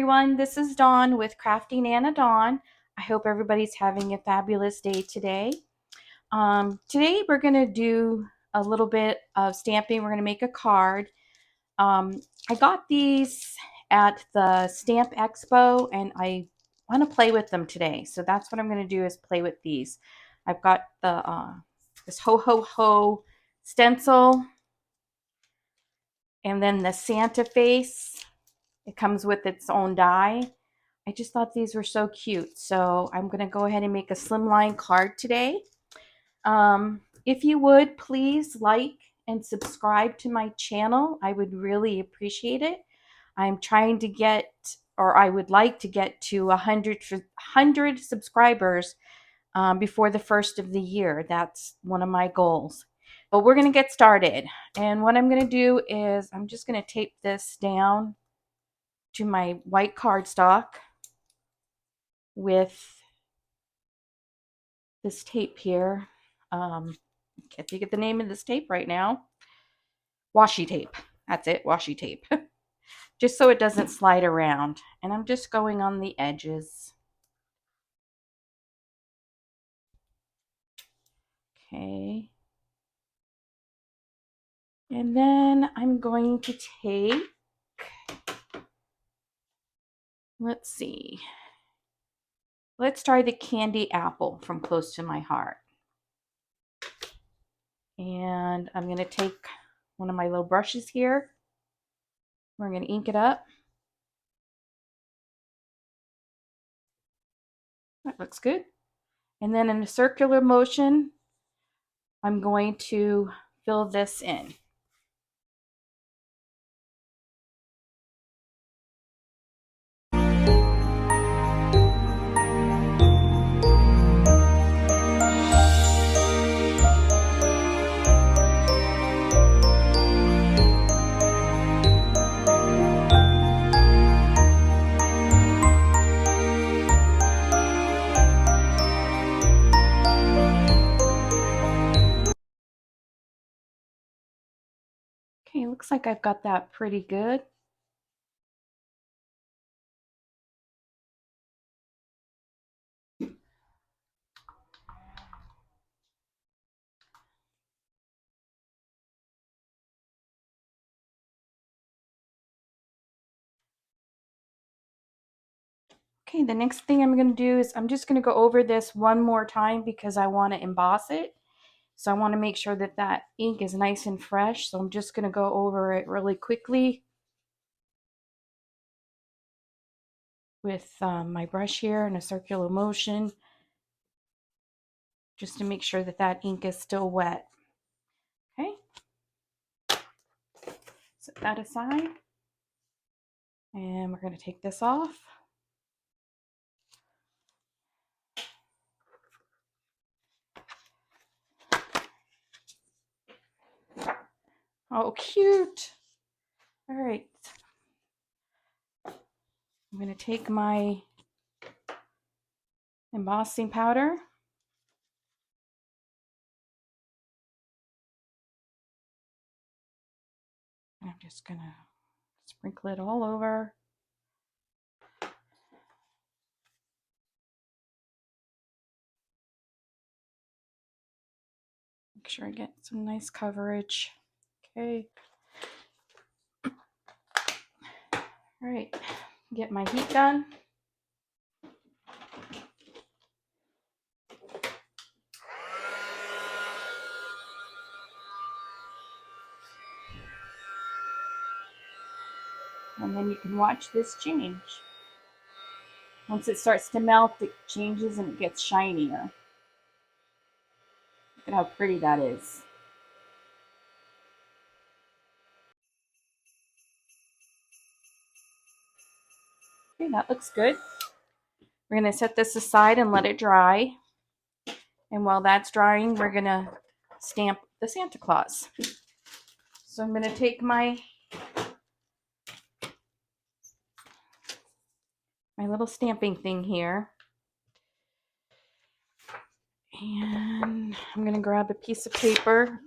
everyone. This is Dawn with Crafting Anna Dawn. I hope everybody's having a fabulous day today. Today we're going to do a little bit of stamping. We're going to make a card. I got these at the Stamp Expo and I want to play with them today. So that's what I'm going to do is play with these. I've got the this Ho Ho Ho stencil and then the Santa face. It comes with its own die. I just thought these were so cute. So I'm going to go ahead and make a slimline card today. If you would, please like and subscribe to my channel. I would really appreciate it. I'm trying to get, or I would like to get to 100 subscribers before the first of the year. That's one of my goals. But we're going to get started. And what I'm going to do is I'm just going to tape this down to my white cardstock with this tape here. Can't think of the name of this tape right now. Washi tape. That's it, washi tape. Just so it doesn't slide around. And I'm just going on the edges. Okay. And then I'm going to take, let's see. Let's try the candy apple from Close to My Heart. And I'm going to take one of my little brushes here. We're going to ink it up. That looks good. And then in a circular motion, I'm going to fill this in. Okay, looks like I've got that pretty good. Okay, the next thing I'm going to do is I'm just going to go over this one more time because I want to emboss it. So I want to make sure that that ink is nice and fresh. So I'm just going to go over it really quickly with my brush here in a circular motion, just to make sure that that ink is still wet. Okay, set that aside. And we're going to take this off. Oh, cute. All right. I'm going to take my embossing powder. I'm just going to sprinkle it all over. Make sure I get some nice coverage. Okay. All right. Get my heat gun. And then you can watch this change. Once it starts to melt, it changes and it gets shinier. Look at how pretty that is. Okay, that looks good. We're going to set this aside and let it dry. And while that's drying, we're going to stamp the Santa Claus. So I'm going to take my little stamping thing here. And I'm going to grab a piece of paper.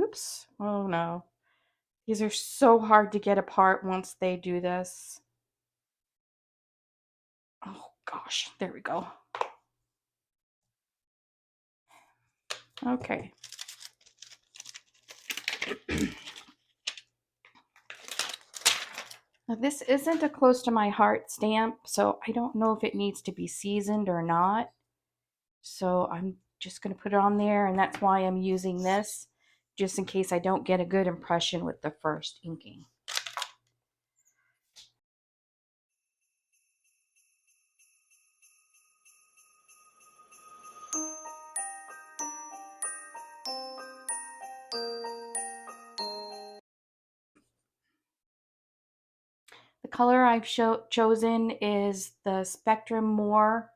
Oops. Oh no. These are so hard to get apart once they do this. Oh gosh, there we go. Okay. Now this isn't a close to my heart stamp, so I don't know if it needs to be seasoned or not. So I'm just going to put it on there, and that's why I'm using this, just in case I don't get a good impression with the first inking. The color I've chosen is the Spectrum Noir.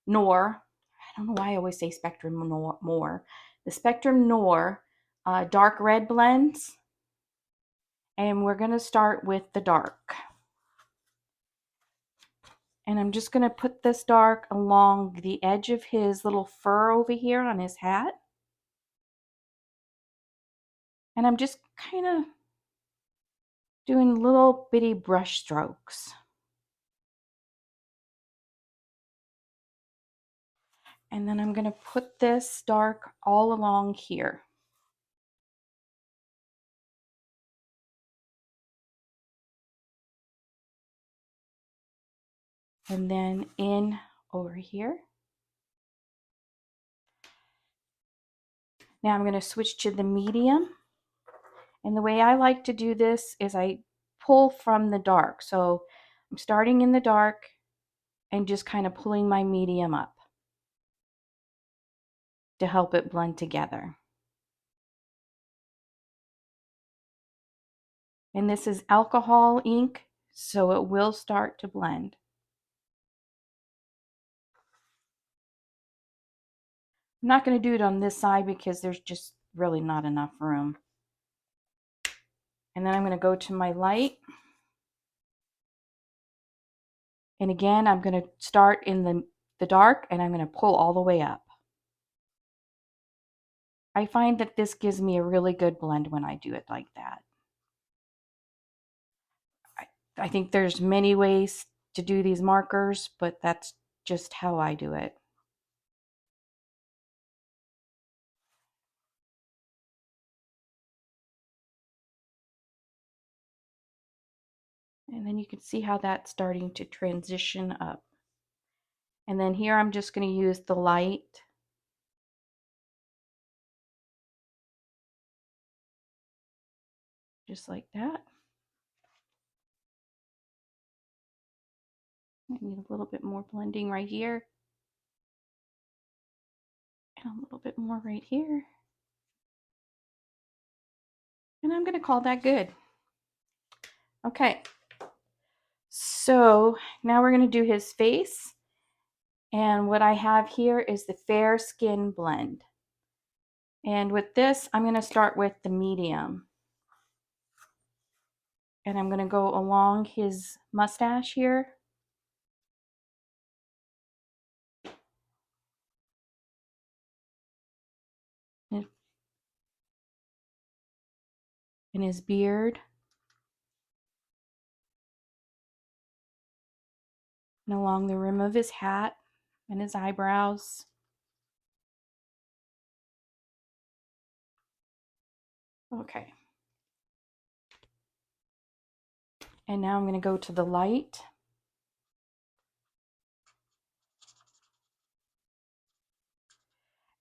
I don't know why I always say Spectrum Noir. The Spectrum Noir dark red blends. And we're going to start with the dark. And I'm just going to put this dark along the edge of his little fur over here on his hat. And I'm just kind of doing little bitty brush strokes. And then I'm going to put this dark all along here. And then in over here. Now I'm going to switch to the medium. And the way I like to do this is I pull from the dark. So I'm starting in the dark and just kind of pulling my medium up to help it blend together. And this is alcohol ink, so it will start to blend. I'm not going to do it on this side because there's just really not enough room. And then I'm going to go to my light. And again, I'm going to start in the dark, and I'm going to pull all the way up. I find that this gives me a really good blend when I do it like that. I think there's many ways to do these markers, but that's just how I do it. And then you can see how that's starting to transition up. And then here I'm just going to use the light just like that. I need a little bit more blending right here. And a little bit more right here. And I'm going to call that good. Okay. So now we're going to do his face. And what I have here is the Fair Skin Blend. And with this, I'm going to start with the medium. And I'm going to go along his mustache here. In his beard. And along the rim of his hat and his eyebrows. Okay. And now I'm going to go to the light.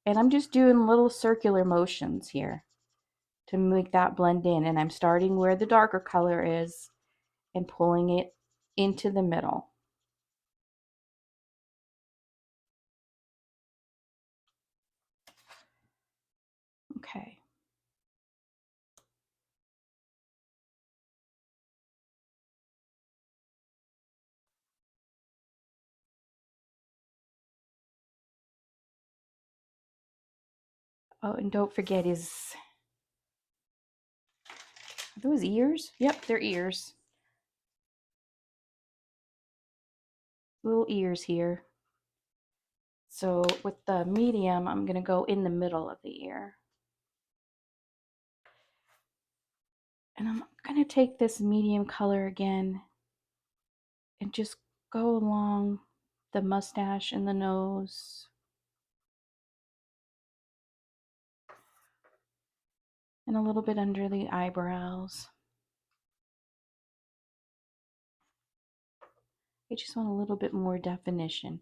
And I'm just doing little circular motions here to make that blend in. And I'm starting where the darker color is and pulling it into the middle. Okay. Oh, and don't forget his, are those ears? Yep, they're ears. Little ears here. So with the medium, I'm going to go in the middle of the ear. And I'm going to take this medium color again and just go along the mustache and the nose. And a little bit under the eyebrows. I just want a little bit more definition.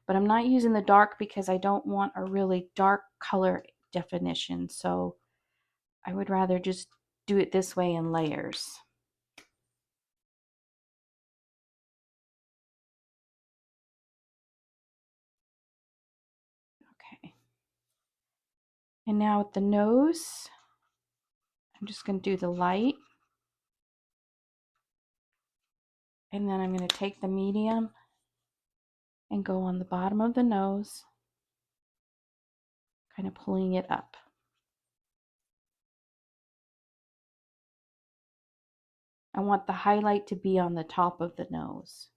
But I'm not using the dark because I don't want a really dark color definition. So I would rather just do it this way in layers. Okay. And now with the nose, I'm just going to do the light. And then I'm going to take the medium and go on the bottom of the nose, kind of pulling it up. I want the highlight to be on the top of the nose.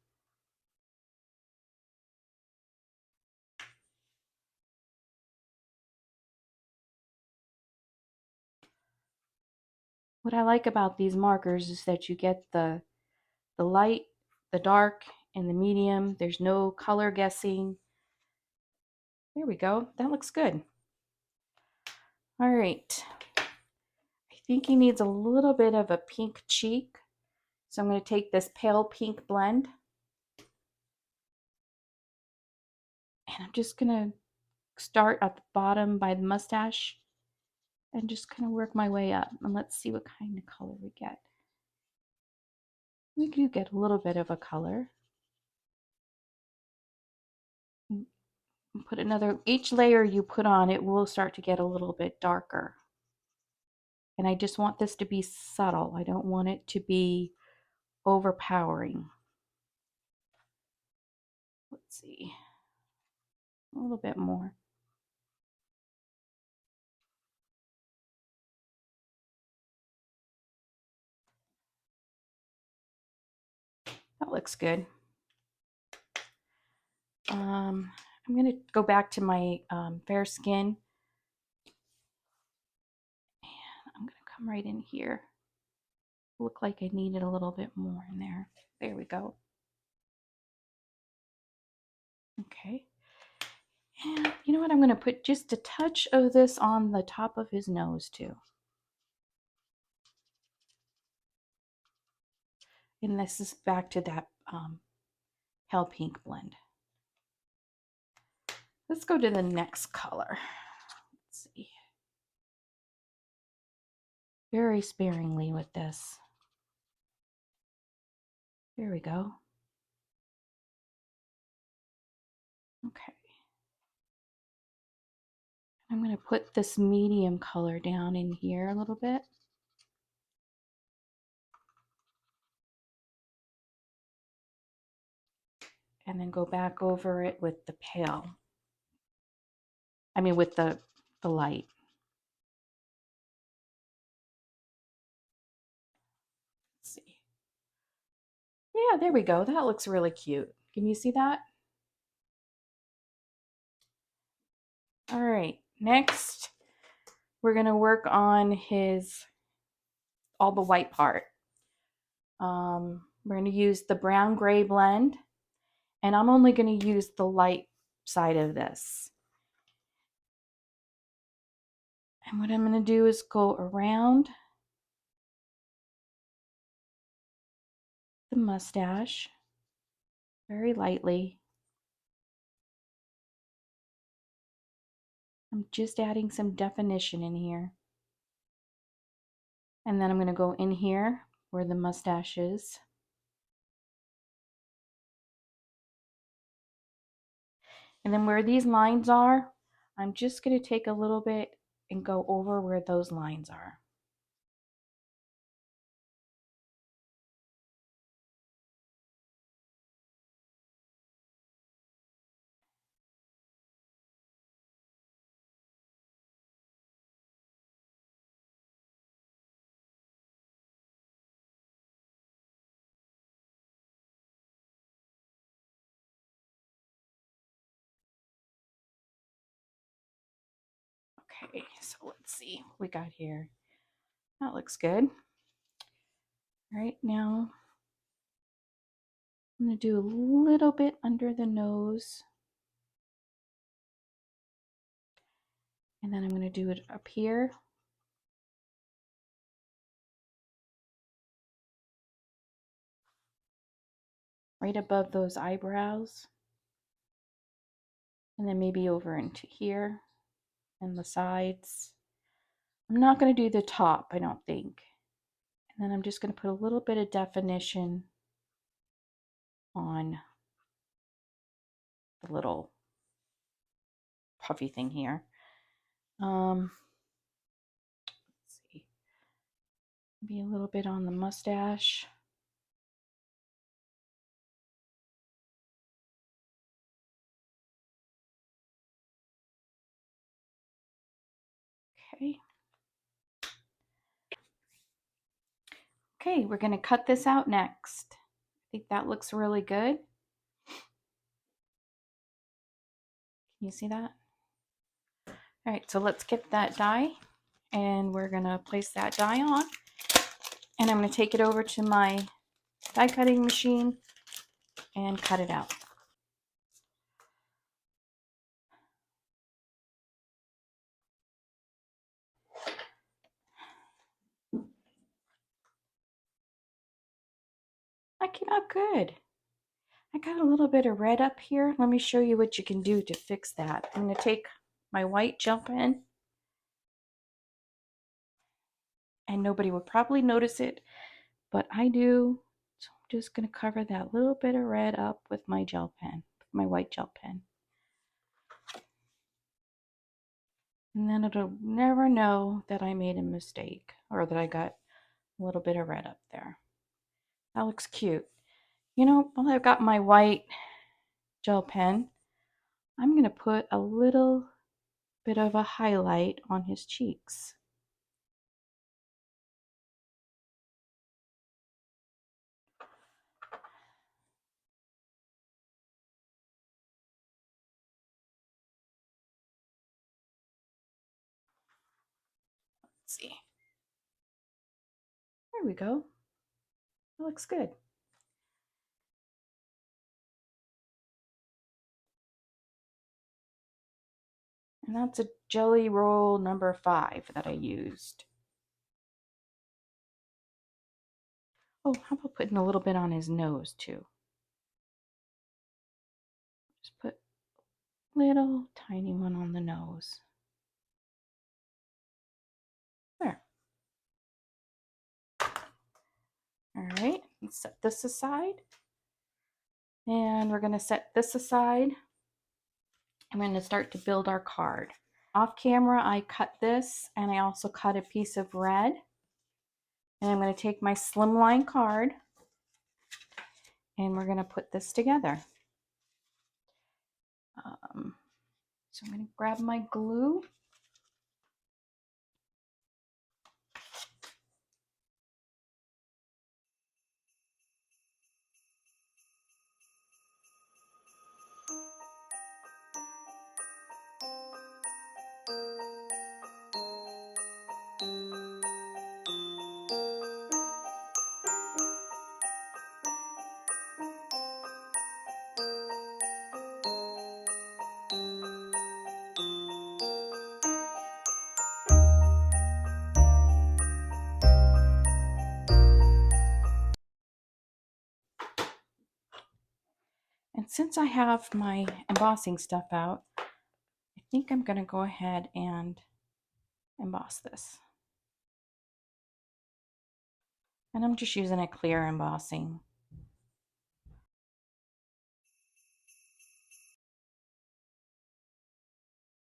What I like about these markers is that you get the light, the dark, and the medium. There's no color guessing. There we go. That looks good. All right. I think he needs a little bit of a pink cheek. So I'm going to take this pale pink blend. And I'm just going to start at the bottom by the mustache and just kind of work my way up. And let's see what kind of color we get. We do get a little bit of a color. Put another, each layer you put on, it will start to get a little bit darker. And I just want this to be subtle. I don't want it to be overpowering. Let's see, a little bit more. That looks good. I'm going to go back to my fair skin. And I'm going to come right in here. Look like I needed a little bit more in there. There we go. Okay. And you know what? I'm going to put just a touch of this on the top of his nose too. And this is back to that pale pink blend. Let's go to the next color. Let's see. Very sparingly with this. There we go. Okay. I'm going to put this medium color down in here a little bit. And then go back over it with the pale. I mean with the light. Let's see. Yeah, there we go. That looks really cute. Can you see that? All right, next we're going to work on all the white part. We're going to use the brown gray blend, and I'm only going to use the light side of this. And what I'm going to do is go around the mustache very lightly. I'm just adding some definition in here. And then I'm going to go in here where the mustache is. And then where these lines are, I'm just going to take a little bit and go over where those lines are. Okay, so let's see what we got here. That looks good. Right now, I'm going to do a little bit under the nose. And then I'm going to do it up here. Right above those eyebrows. And then maybe over into here and the sides. I'm not going to do the top, I don't think. And then I'm just going to put a little bit of definition on the little puffy thing here. Let's see. Maybe a little bit on the mustache. Okay. Okay, we're going to cut this out next. I think that looks really good. Can you see that? All right, so let's get that die, and we're going to place that die on. And I'm going to take it over to my die cutting machine and cut it out. That came out good. I got a little bit of red up here. Let me show you what you can do to fix that. I'm going to take my white gel pen, and nobody would probably notice it, but I do. So I'm just going to cover that little bit of red up with my gel pen, my white gel pen. And then it'll never know that I made a mistake or that I got a little bit of red up there. That looks cute. You know, while I've got my white gel pen, I'm going to put a little bit of a highlight on his cheeks. Let's see. There we go. That looks good. And that's a jelly roll number 5 that I used. Oh, how about putting a little bit on his nose too? Just put a little tiny one on the nose. There. All right, let's set this aside. And we're going to set this aside. I'm going to start to build our card. Off camera, I cut this, and I also cut a piece of red. And I'm going to take my Slimline card, and we're going to put this together. So I'm going to grab my glue. And since I have my embossing stuff out, I think I'm going to go ahead and emboss this. And I'm just using a clear embossing.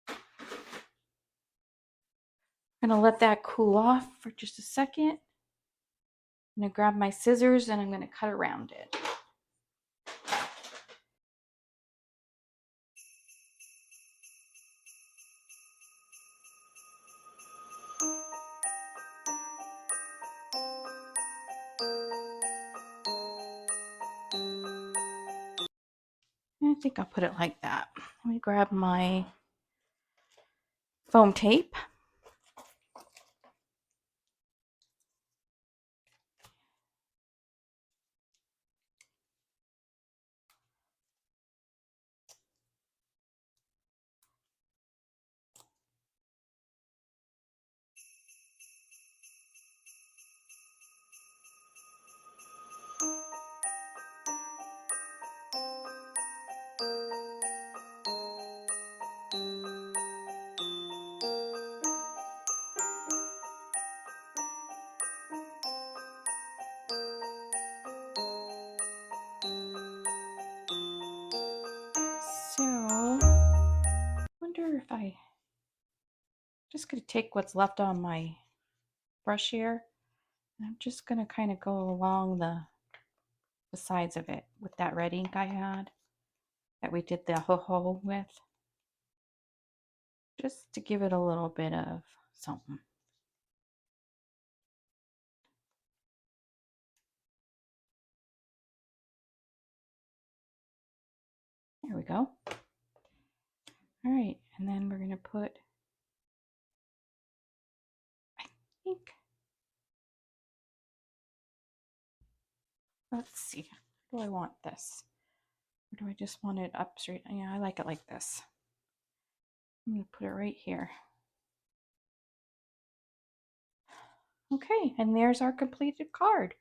I'm going to let that cool off for just a second. I'm going to grab my scissors and I'm going to cut around it. I think I'll put it like that. Let me grab my foam tape. if I just going to take what's left on my brush here, and I'm just going to kind of go along the sides of it with that red ink I had that we did the ho-ho with, just to give it a little bit of something. There we go. All right, and then we're going to put, I think, let's see, do I want this? Or do I just want it up straight? Yeah, I like it like this. I'm going to put it right here. Okay, and there's our completed card.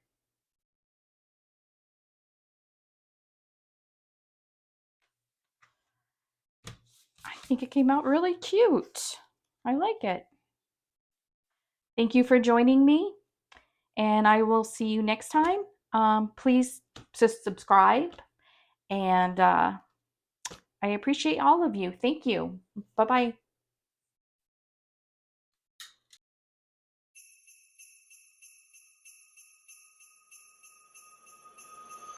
I think it came out really cute. I like it. Thank you for joining me, and I will see you next time. Please subscribe, and I appreciate all of you. Thank you. Bye-bye.